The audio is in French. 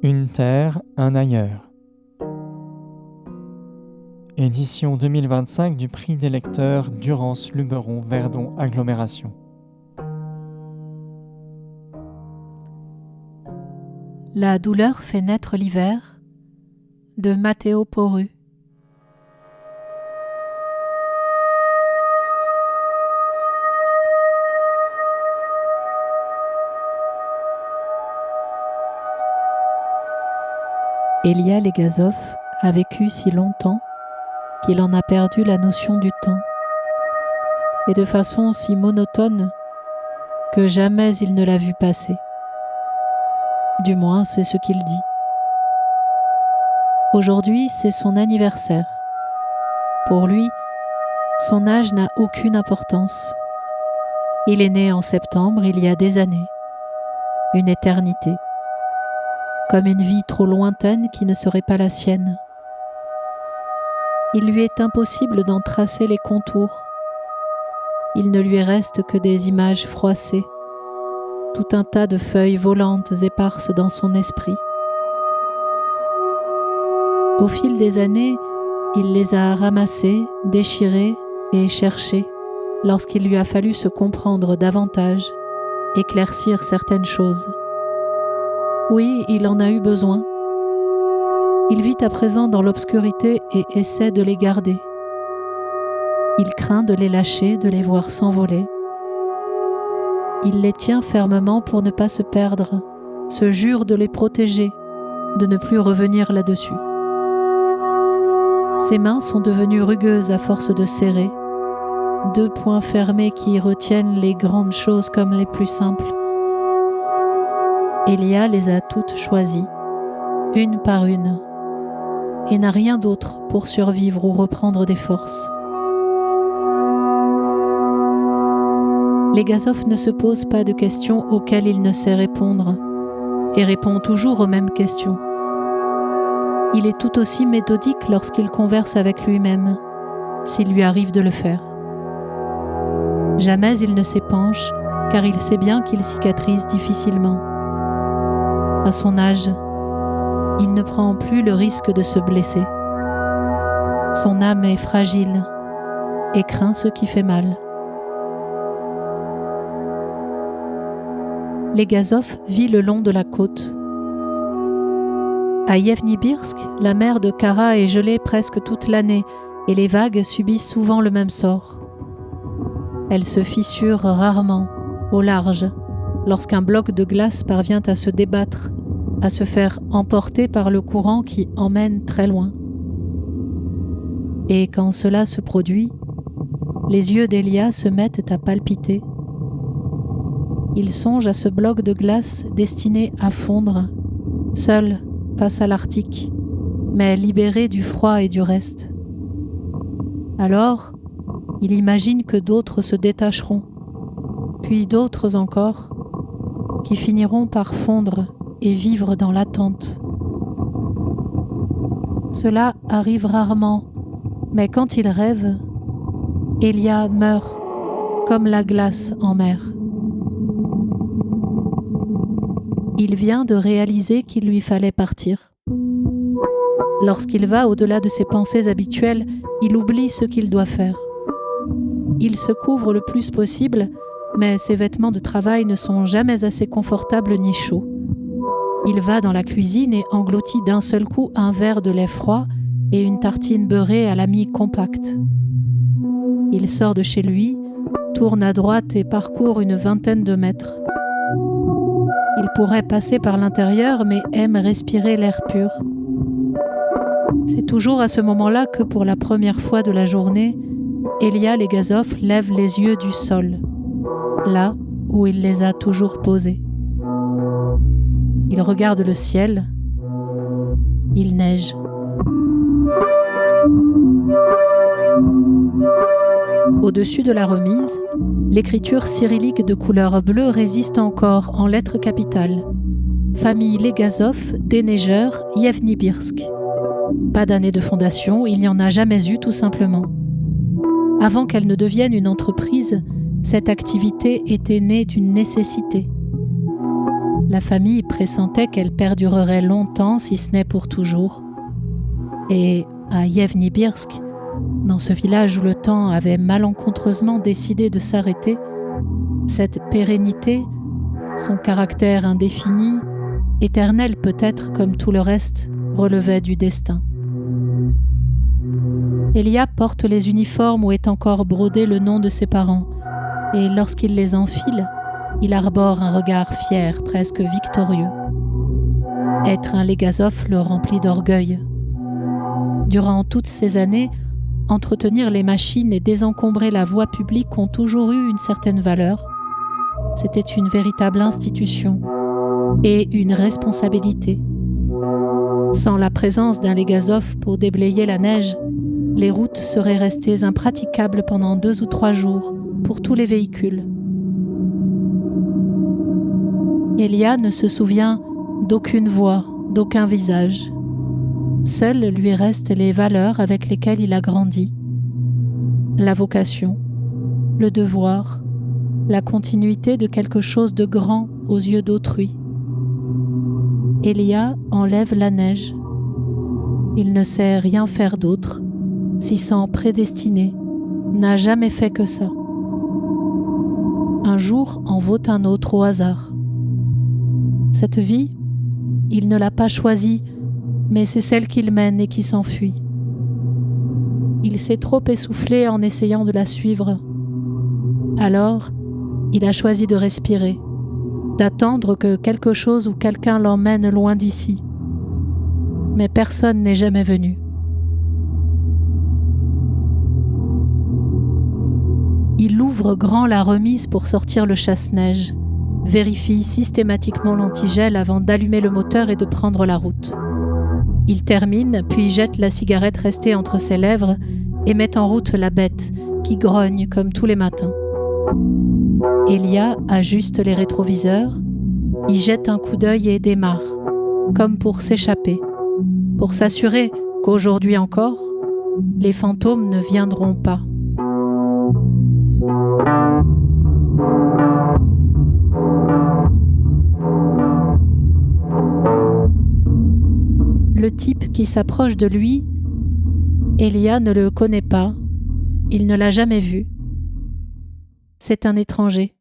Une terre, un ailleurs. Édition 2025 du prix des lecteurs Durance-Luberon Verdon Agglomération. La douleur fait naître l'hiver de Matteo Porru. Elia Legazov a vécu si longtemps qu'il en a perdu la notion du temps, et de façon si monotone que jamais il ne l'a vu passer. Du moins, c'est ce qu'il dit. Aujourd'hui, c'est son anniversaire. Pour lui, son âge n'a aucune importance. Il est né en septembre, il y a des années, une éternité, comme une vie trop lointaine qui ne serait pas la sienne. Il lui est impossible d'en tracer les contours. Il ne lui reste que des images froissées, tout un tas de feuilles volantes éparses dans son esprit. Au fil des années, il les a ramassées, déchirées et cherchées lorsqu'il lui a fallu se comprendre davantage, éclaircir certaines choses. Oui, il en a eu besoin. Il vit à présent dans l'obscurité et essaie de les garder. Il craint de les lâcher, de les voir s'envoler. Il les tient fermement pour ne pas se perdre, se jure de les protéger, de ne plus revenir là-dessus. Ses mains sont devenues rugueuses à force de serrer, deux poings fermés qui retiennent les grandes choses comme les plus simples. Elia les a toutes choisies, une par une, et n'a rien d'autre pour survivre ou reprendre des forces. Legazov ne se pose pas de questions auxquelles il ne sait répondre, et répond toujours aux mêmes questions. Il est tout aussi méthodique lorsqu'il converse avec lui-même, s'il lui arrive de le faire. Jamais il ne s'épanche, car il sait bien qu'il cicatrise difficilement. À son âge, il ne prend plus le risque de se blesser. Son âme est fragile et craint ce qui fait mal. Legazov vit le long de la côte. À Yevnibirsk, la mer de Kara est gelée presque toute l'année et les vagues subissent souvent le même sort. Elles se fissurent rarement, au large, lorsqu'un bloc de glace parvient à se débattre, à se faire emporter par le courant qui emmène très loin. Et quand cela se produit, les yeux d'Elia se mettent à palpiter. Il songe à ce bloc de glace destiné à fondre, seul face à l'Arctique, mais libéré du froid et du reste. Alors, il imagine que d'autres se détacheront, puis d'autres encore, qui finiront par fondre et vivre dans l'attente. Cela arrive rarement, mais quand il rêve, Elia meurt comme la glace en mer. Il vient de réaliser qu'il lui fallait partir. Lorsqu'il va au-delà de ses pensées habituelles, il oublie ce qu'il doit faire. Il se couvre le plus possible, mais ses vêtements de travail ne sont jamais assez confortables ni chauds. Il va dans la cuisine et engloutit d'un seul coup un verre de lait froid et une tartine beurrée à la mie compacte. Il sort de chez lui, tourne à droite et parcourt une vingtaine de mètres. Il pourrait passer par l'intérieur, mais aime respirer l'air pur. C'est toujours à ce moment-là que, pour la première fois de la journée, Elia Legazov lève les yeux du sol, là où il les a toujours posés. Il regarde le ciel. Il neige. Au-dessus de la remise, l'écriture cyrillique de couleur bleue résiste encore en lettres capitales. Famille Legazov, déneigeur, Yevnibirsk. Pas d'année de fondation, il n'y en a jamais eu tout simplement. Avant qu'elle ne devienne une entreprise, cette activité était née d'une nécessité. La famille pressentait qu'elle perdurerait longtemps, si ce n'est pour toujours. Et à Yevnibirsk, dans ce village où le temps avait malencontreusement décidé de s'arrêter, cette pérennité, son caractère indéfini, éternel peut-être comme tout le reste, relevait du destin. Elia porte les uniformes où est encore brodé le nom de ses parents, et lorsqu'il les enfile, il arbore un regard fier, presque victorieux. Être un Legazov le remplit d'orgueil. Durant toutes ces années, entretenir les machines et désencombrer la voie publique ont toujours eu une certaine valeur. C'était une véritable institution et une responsabilité. Sans la présence d'un Legazov pour déblayer la neige, les routes seraient restées impraticables pendant 2 ou 3 jours pour tous les véhicules. Elia ne se souvient d'aucune voix, d'aucun visage. Seules lui restent les valeurs avec lesquelles il a grandi. La vocation, le devoir, la continuité de quelque chose de grand aux yeux d'autrui. Elia enlève la neige. Il ne sait rien faire d'autre, s'y sent prédestiné, n'a jamais fait que ça. Un jour en vaut un autre au hasard. Cette vie, il ne l'a pas choisie, mais c'est celle qu'il mène et qui s'enfuit. Il s'est trop essoufflé en essayant de la suivre. Alors, il a choisi de respirer, d'attendre que quelque chose ou quelqu'un l'emmène loin d'ici. Mais personne n'est jamais venu. Il ouvre grand la remise pour sortir le chasse-neige, vérifie systématiquement l'antigel avant d'allumer le moteur et de prendre la route. Il termine, puis jette la cigarette restée entre ses lèvres et met en route la bête, qui grogne comme tous les matins. Elia ajuste les rétroviseurs, y jette un coup d'œil et démarre, comme pour s'échapper, pour s'assurer qu'aujourd'hui encore, les fantômes ne viendront pas. Le type qui s'approche de lui, Elia ne le connaît pas, il ne l'a jamais vu. C'est un étranger.